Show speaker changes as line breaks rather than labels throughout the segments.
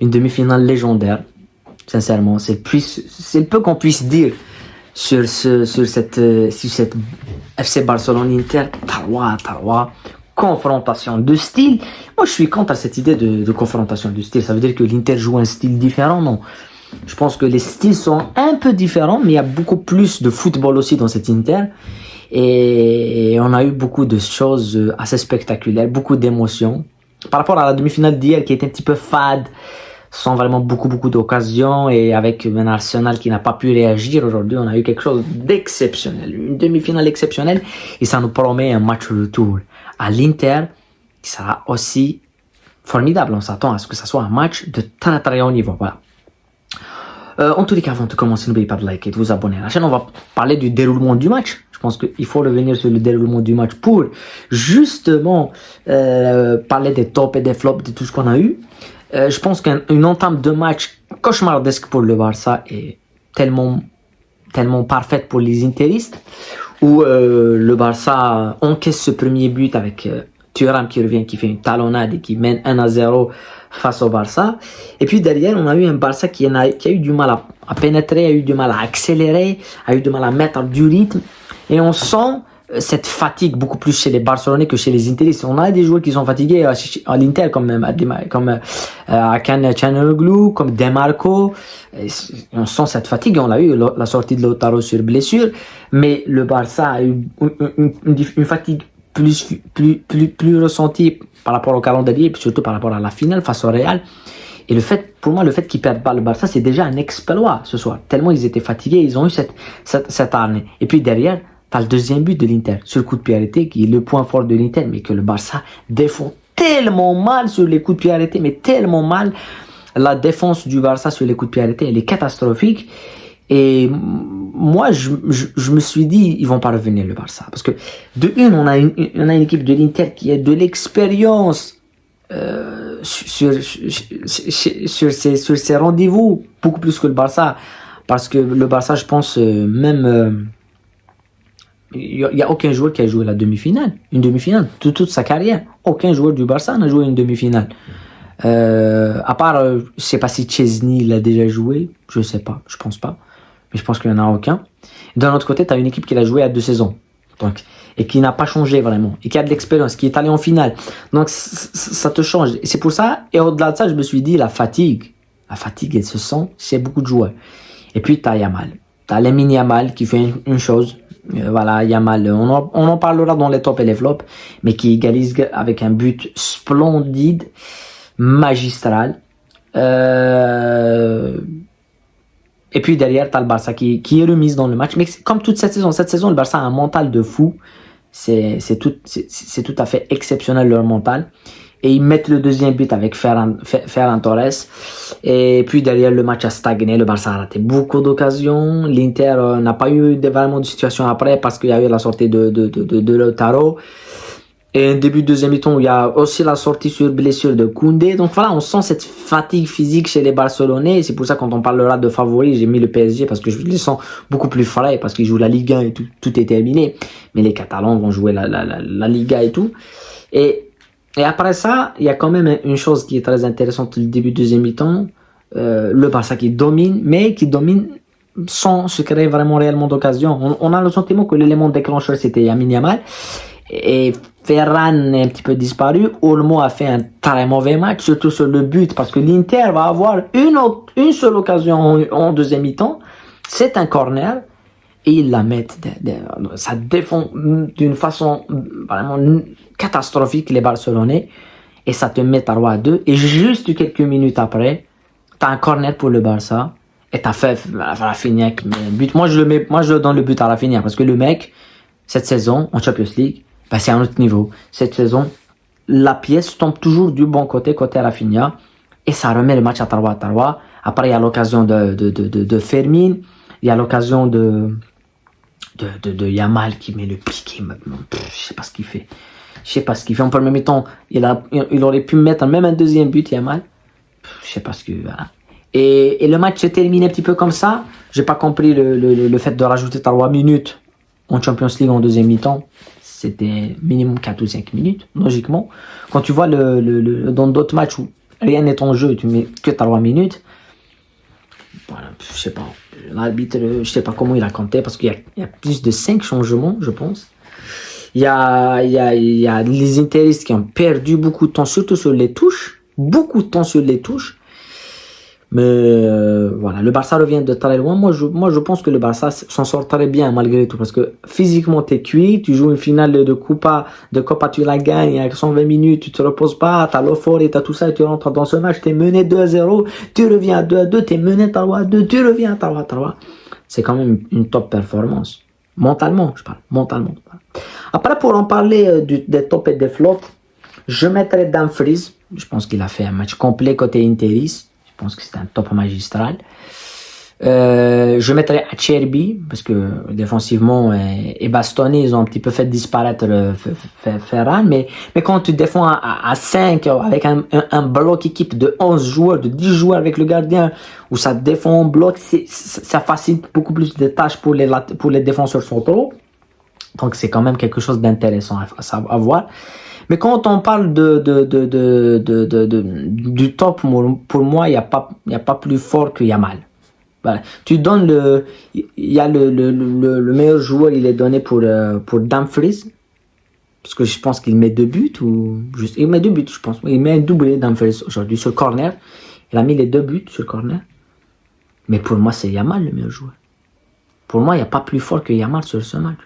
une demi-finale légendaire. Sincèrement, c'est le peu qu'on puisse dire sur cette FC Barcelone-Inter. Taroua, confrontation de style. Moi, je suis contre cette idée de confrontation de style. Ça veut dire que l'Inter joue un style différent, non? Je pense que les styles sont un peu différents, mais il y a beaucoup plus de football aussi dans cet Inter. Et on a eu beaucoup de choses assez spectaculaires, beaucoup d'émotions. Par rapport à la demi-finale d'hier qui était un petit peu fade, sans vraiment beaucoup d'occasions et avec un Arsenal qui n'a pas pu réagir, aujourd'hui on a eu quelque chose d'exceptionnel, une demi-finale exceptionnelle, et ça nous promet un match retour à l'Inter qui sera aussi formidable. On s'attend à ce que ça soit un match de très très haut niveau. Voilà. En tous les cas, avant de commencer, n'oubliez pas de liker et de vous abonner à la chaîne. On va parler du déroulement du match. Je pense qu'il faut revenir sur le déroulement du match pour justement parler des tops et des flops de tout ce qu'on a eu. Je pense qu'une entame de match cauchemardesque pour le Barça est tellement parfaite pour les interistes, où le Barça encaisse ce premier but avec Thuram qui revient, qui fait une talonnade et qui mène 1-0 face au Barça. Et puis derrière, on a eu un Barça qui a eu du mal à pénétrer, a eu du mal à accélérer, a eu du mal à mettre du rythme. Et on sent cette fatigue beaucoup plus chez les Barcelonais que chez les Interistes. On a des joueurs qui sont fatigués à l'Inter, comme Hakan Çalhanoğlu, comme Demarco. On sent cette fatigue. On l'a eu, la sortie de Lautaro sur blessure. Mais le Barça a eu une fatigue plus ressentie par rapport au calendrier, et surtout par rapport à la finale face au Real. Et pour moi, le fait qu'ils perdent pas le Barça, c'est déjà un exploit ce soir. Tellement ils étaient fatigués, ils ont eu cette arme. Et puis derrière, t'as le deuxième but de l'Inter, sur le coup de pied arrêté, qui est le point fort de l'Inter, mais que le Barça défend tellement mal sur les coups de pied arrêtés, mais tellement mal. La défense du Barça sur les coups de pied arrêtés, elle est catastrophique. Et moi, je me suis dit, ils vont pas revenir le Barça. Parce que, de une, on a une équipe de l'Inter qui a de l'expérience sur ces rendez-vous, beaucoup plus que le Barça. Parce que le Barça, je pense, même... il n'y a aucun joueur qui a joué la demi-finale. Une demi-finale, toute sa carrière. Aucun joueur du Barça n'a joué une demi-finale. À part, je sais pas si Chesney l'a déjà joué. Je sais pas, je pense pas. Mais je pense qu'il n'y en a aucun. D'un autre côté, tu as une équipe qui l'a joué à 2 saisons. Donc, et qui n'a pas changé vraiment. Et qui a de l'expérience, qui est allé en finale. Donc, ça te change. Et c'est pour ça, et au-delà de ça, je me suis dit, la fatigue, elle se sent chez beaucoup de joueurs. Et puis, tu as Yamal. Tu as Lamine Yamal qui fait une chose. Voilà, Yamal, on en parlera dans les tops et les flops, mais qui égalise avec un but splendide, magistral. Et puis derrière, t'as le Barça qui est remise dans le match. Mais comme toute cette saison, le Barça a un mental de fou. C'est tout à fait exceptionnel, leur mental. Et ils mettent le deuxième but avec Ferran Torres. Et puis derrière, le match a stagné. Le Barça a raté beaucoup d'occasions. L'Inter n'a pas eu vraiment de situation après parce qu'il y a eu la sortie de Lautaro. Et un début de deuxième mi-temps où il y a aussi la sortie sur blessure de Koundé. Donc voilà, on sent cette fatigue physique chez les Barcelonais. C'est pour ça quand on parlera de favoris, j'ai mis le PSG parce que je les sens beaucoup plus frais parce qu'ils jouent la Ligue 1 et tout est terminé. Mais les Catalans vont jouer la Liga et tout. Et après ça, il y a quand même une chose qui est très intéressante le début de deuxième mi-temps. Le Barça qui domine, mais qui domine sans se créer vraiment réellement d'occasion. On a le sentiment que l'élément déclencheur c'était Lamine Yamal. Et Ferran est un petit peu disparu. Olmo a fait un très mauvais match, surtout sur le but, parce que l'Inter va avoir une seule occasion en deuxième mi-temps. C'est un corner. Et ils la mettent, ça défend d'une façon vraiment catastrophique les Barcelonais. Et ça te met à 3-2. Et juste quelques minutes après, t'as un corner pour le Barça. Et t'as fait Rafinha qui met un but. Moi, je le donne le but à Rafinha. Parce que le mec, cette saison, en Champions League, bah, c'est un autre niveau. Cette saison, la pièce tombe toujours du bon côté Rafinha. Et ça remet le match à 3-3. Après, il y a l'occasion de Fermin. Il y a l'occasion de Yamal qui met le piqué maintenant. Je sais pas ce qu'il fait. En premier mi-temps, il aurait pu mettre même un deuxième but, Yamal. Je sais pas ce que... Voilà. Et le match se termine un petit peu comme ça. J'ai pas compris le fait de rajouter 3 minutes en Champions League en deuxième mi-temps. C'était minimum 4 ou 5 minutes, logiquement. Quand tu vois dans d'autres matchs où rien n'est en jeu, tu mets que 3 minutes. Voilà, je sais pas. L'arbitre, je sais pas comment il a compté parce qu'il y a plus de 5 changements, je pense. Il y a les interistes qui ont perdu beaucoup de temps, surtout sur les touches. Beaucoup de temps sur les touches. Mais voilà, le Barça revient de très loin. Moi, je pense que le Barça s'en sort très bien malgré tout. Parce que physiquement, tu es cuit. Tu joues une finale de Copa, tu la gagnes avec 120 minutes. Tu te reposes pas. Tu as l'euphorie, tu as tout ça. Et tu rentres dans ce match. Tu es mené 2-0. Tu reviens à 2-2. Tu es mené 3-2. Tu reviens à 3-3. C'est quand même une top performance. Mentalement, je parle. Mentalement. Après, pour en parler des tops et des flops, je mettrais Dumfries. Je pense qu'il a fait un match complet côté Interis. Je pense que c'est un top magistral. Je mettrais Acerbi, parce que défensivement et Bastoni, ils ont un petit peu fait disparaître Ferran. Mais quand tu défends à 5, avec un bloc équipe de 11 joueurs, de 10 joueurs avec le gardien, où ça défend en bloc, ça facilite beaucoup plus de tâches pour les défenseurs centraux. Donc c'est quand même quelque chose d'intéressant à voir. Mais quand on parle du top, pour moi, il n'y a pas plus fort que Yamal. Voilà. Tu donnes il y a le meilleur joueur, il est donné pour Dumfries. Parce que je pense qu'il met 2 buts, il met 2 buts, je pense. Il met un doublé Dumfries aujourd'hui sur corner. Il a mis les 2 buts sur corner. Mais pour moi, c'est Yamal le meilleur joueur. Pour moi, il n'y a pas plus fort que Yamal sur ce match.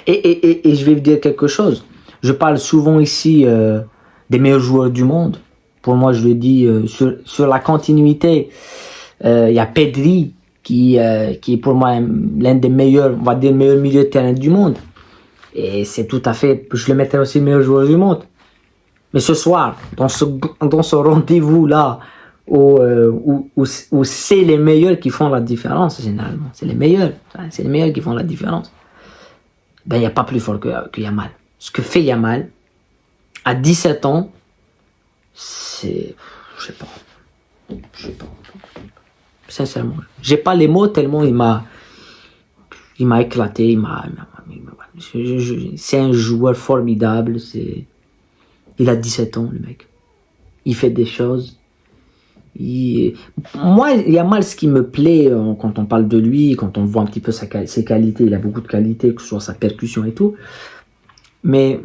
Et je vais vous dire quelque chose. Je parle souvent ici des meilleurs joueurs du monde. Pour moi, je le dis sur la continuité. Il y a Pedri qui est pour moi l'un des meilleurs, on va dire, meilleurs milieux de terrain du monde. Et c'est tout à fait, je le mettrais aussi meilleur joueur du monde. Mais ce soir, dans ce rendez-vous-là, où c'est les meilleurs qui font la différence, généralement. C'est les meilleurs qui font la différence. Ben, il n'y a pas plus fort que Yamal. Ce que fait Yamal, à 17 ans, c'est... Je sais pas. Sincèrement. J'ai pas les mots tellement il m'a éclaté. C'est un joueur formidable. Il a 17 ans, le mec. Il fait des choses. Moi, Yamal, ce qui me plaît quand on parle de lui, quand on voit un petit peu ses qualités, il a beaucoup de qualités, que ce soit sa percussion et tout. Mais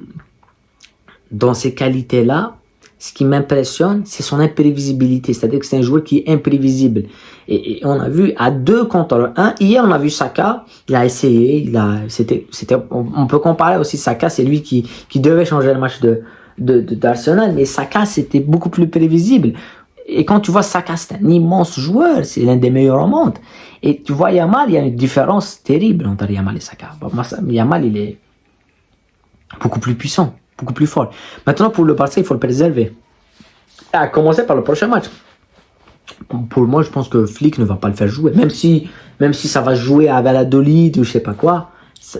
dans ces qualités-là, ce qui m'impressionne, c'est son imprévisibilité. C'est-à-dire que c'est un joueur qui est imprévisible. Et on a vu à 2 contre 1. Hier, on a vu Saka. Il a essayé. On peut comparer aussi Saka. C'est lui qui devait changer le match d'Arsenal. Mais Saka, c'était beaucoup plus prévisible. Et quand tu vois Saka, c'est un immense joueur. C'est l'un des meilleurs au monde. Et tu vois Yamal, il y a une différence terrible entre Yamal et Saka. Yamal, il est beaucoup plus puissant, beaucoup plus fort. Maintenant, pour le Barça, il faut le préserver. À commencer par le prochain match. Pour moi, je pense que Flick ne va pas le faire jouer. Même si ça va jouer à Valladolid ou je sais pas quoi,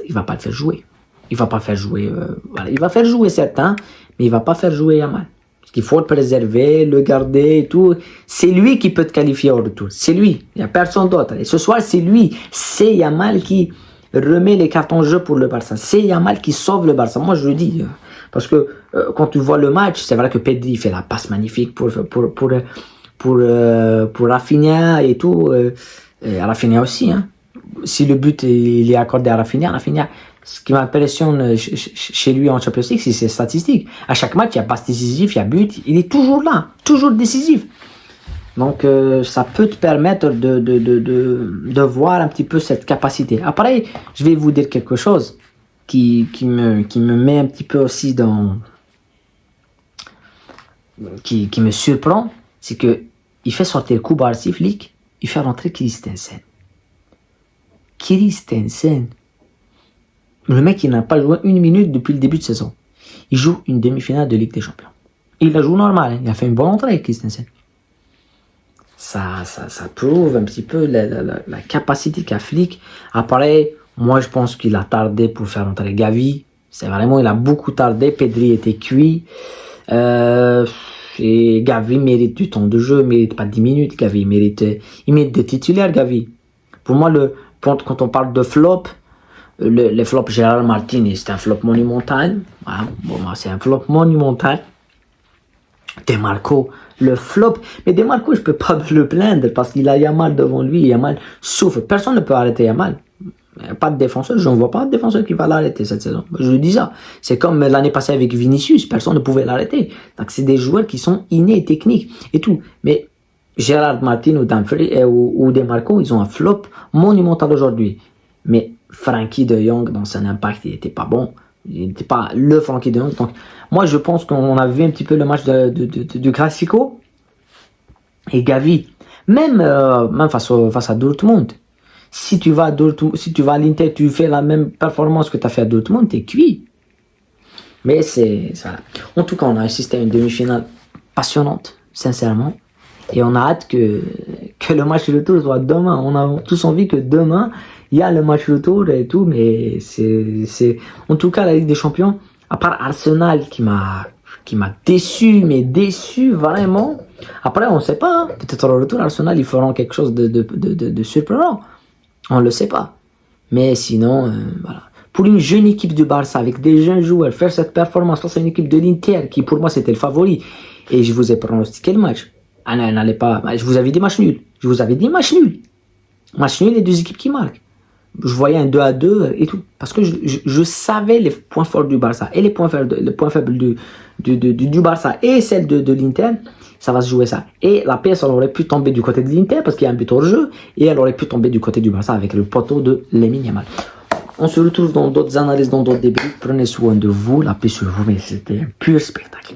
il va pas le faire jouer. Il va pas faire jouer. Voilà. Il va faire jouer certains, mais il va pas faire jouer Yamal. Parce qu'il faut le préserver, le garder et tout. C'est lui qui peut te qualifier au retour. C'est lui. Il n'y a personne d'autre. Et ce soir, c'est lui. C'est Yamal qui remet les cartes en jeu pour le Barça. C'est Yamal qui sauve le Barça. Moi, je le dis. Parce que quand tu vois le match, c'est vrai que Pedri fait la passe magnifique pour Rafinha et tout. Rafinha aussi. Hein. Si le but il est accordé à Rafinha, ce qui m'impressionne chez lui en Champions League, c'est ses statistiques. À chaque match, il y a passe décisif, il y a but. Il est toujours là, toujours décisif. Donc, ça peut te permettre de voir un petit peu cette capacité. Après, je vais vous dire quelque chose qui me met un petit peu aussi qui me surprend. C'est que il fait sortir Kubarsi, Flick, il fait rentrer Christensen. Le mec, il n'a pas joué 1 minute depuis le début de saison. Il joue une demi-finale de Ligue des Champions. Il la joue normal, hein. Il a fait une bonne entrée avec Christensen. Ça prouve un petit peu la capacité qu'a Flick. Après, moi, je pense qu'il a tardé pour faire entrer Gavi. C'est vraiment, il a beaucoup tardé. Pedri était cuit. Et Gavi mérite du temps de jeu, mérite pas 10 minutes. Gavi mérite des titulaires, Gavi. Pour moi, quand on parle de flop, le flop Gérard Martin, c'est un flop monumental. Voilà. Bon, c'est un flop monumental. Demarco, le flop. Mais Demarco, je peux pas le plaindre parce qu'il a Yamal devant lui. Yamal souffre. Personne ne peut arrêter Yamal. Pas de défenseur. Je ne vois pas de défenseur qui va l'arrêter cette saison. Je le dis ça. C'est comme l'année passée avec Vinicius. Personne ne pouvait l'arrêter. Donc, c'est des joueurs qui sont innés, techniques et tout. Mais Gérard Martin ou Dumfries ou Demarco, ils ont un flop monumental aujourd'hui. Mais Frankie de Jong, dans son impact, il n'était pas bon. Il n'était pas le Frankie de Jong. Donc, moi, je pense qu'on a vu un petit peu le match du Classico. Et Gavi, même face à Dortmund, si tu vas à l'Inter, tu fais la même performance que tu as fait à Dortmund, t'es cuit. Mais c'est ça. En tout cas, on a assisté à une demi-finale passionnante, sincèrement. Et on a hâte que le match retour soit demain. On a tous envie que demain, il y a le match retour et tout. Mais c'est en tout cas la Ligue des Champions, à part Arsenal qui m'a déçu, mais déçu vraiment. Après, on ne sait pas. Hein. Peut-être au retour, Arsenal, ils feront quelque chose de surprenant. On ne le sait pas. Mais sinon, voilà. Pour une jeune équipe du Barça, avec des jeunes joueurs, faire cette performance face à une équipe de l'Inter, qui pour moi c'était le favori, et je vous ai pronostiqué le match. Ah non, n'allez pas. Je vous avais dit match nul. Je vous avais dit match nul. Match nul, les deux équipes qui marquent. Je voyais un 2-2 et tout. Parce que je savais les points forts du Barça et les points faibles du Barça et celle de l'Inter. Ça va se jouer ça. Et la PS, elle aurait pu tomber du côté de l'Inter parce qu'il y a un but hors jeu. Et elle aurait pu tomber du côté du Barça avec le poteau de Lamine Yamal. On se retrouve dans d'autres analyses, dans d'autres débats. Prenez soin de vous. La paix sur vous. Mais c'était un pur spectacle.